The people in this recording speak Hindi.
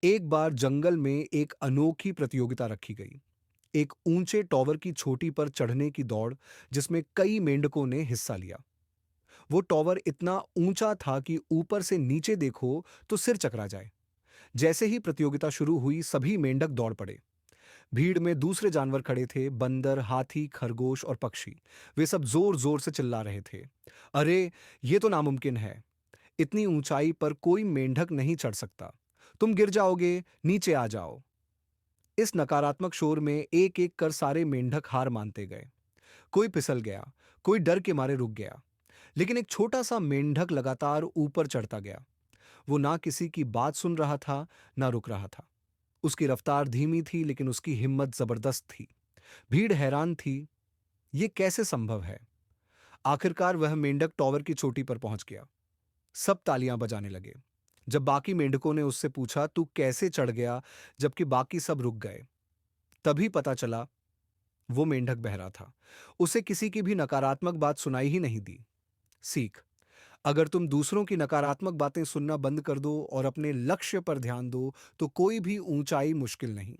एक बार जंगल में एक अनोखी प्रतियोगिता रखी गई। एक ऊंचे टॉवर की चोटी पर चढ़ने की दौड़, जिसमें कई मेंढकों ने हिस्सा लिया। वो टॉवर इतना ऊंचा था कि ऊपर से नीचे देखो तो सिर चकरा जाए। जैसे ही प्रतियोगिता शुरू हुई, सभी मेंढक दौड़ पड़े। भीड़ में दूसरे जानवर खड़े थे, बंदर, हाथी, खरगोश और पक्षी। वे सब जोर जोर से चिल्ला रहे थे, अरे, ये तो नामुमकिन है। इतनी ऊंचाई पर कोई मेंढक नहीं चढ़ सकता। तुम गिर जाओगे, नीचे आ जाओ। इस नकारात्मक शोर में एक एक कर सारे मेंढक हार मानते गए। कोई फिसल गया, कोई डर के मारे रुक गया। लेकिन एक छोटा सा मेंढक लगातार ऊपर चढ़ता गया। वो ना किसी की बात सुन रहा था, ना रुक रहा था। उसकी रफ्तार धीमी थी, लेकिन उसकी हिम्मत जबरदस्त थी। भीड़ हैरान थी, ये कैसे संभव है। आखिरकार वह मेंढक टॉवर की चोटी पर पहुंच गया। सब तालियां बजाने लगे। जब बाकी मेंढकों ने उससे पूछा, तू कैसे चढ़ गया, जबकि बाकी सब रुक गए, तभी पता चला वो मेंढक बहरा था। उसे किसी की भी नकारात्मक बात सुनाई ही नहीं दी। सीख: अगर तुम दूसरों की नकारात्मक बातें सुनना बंद कर दो और अपने लक्ष्य पर ध्यान दो, तो कोई भी ऊंचाई मुश्किल नहीं।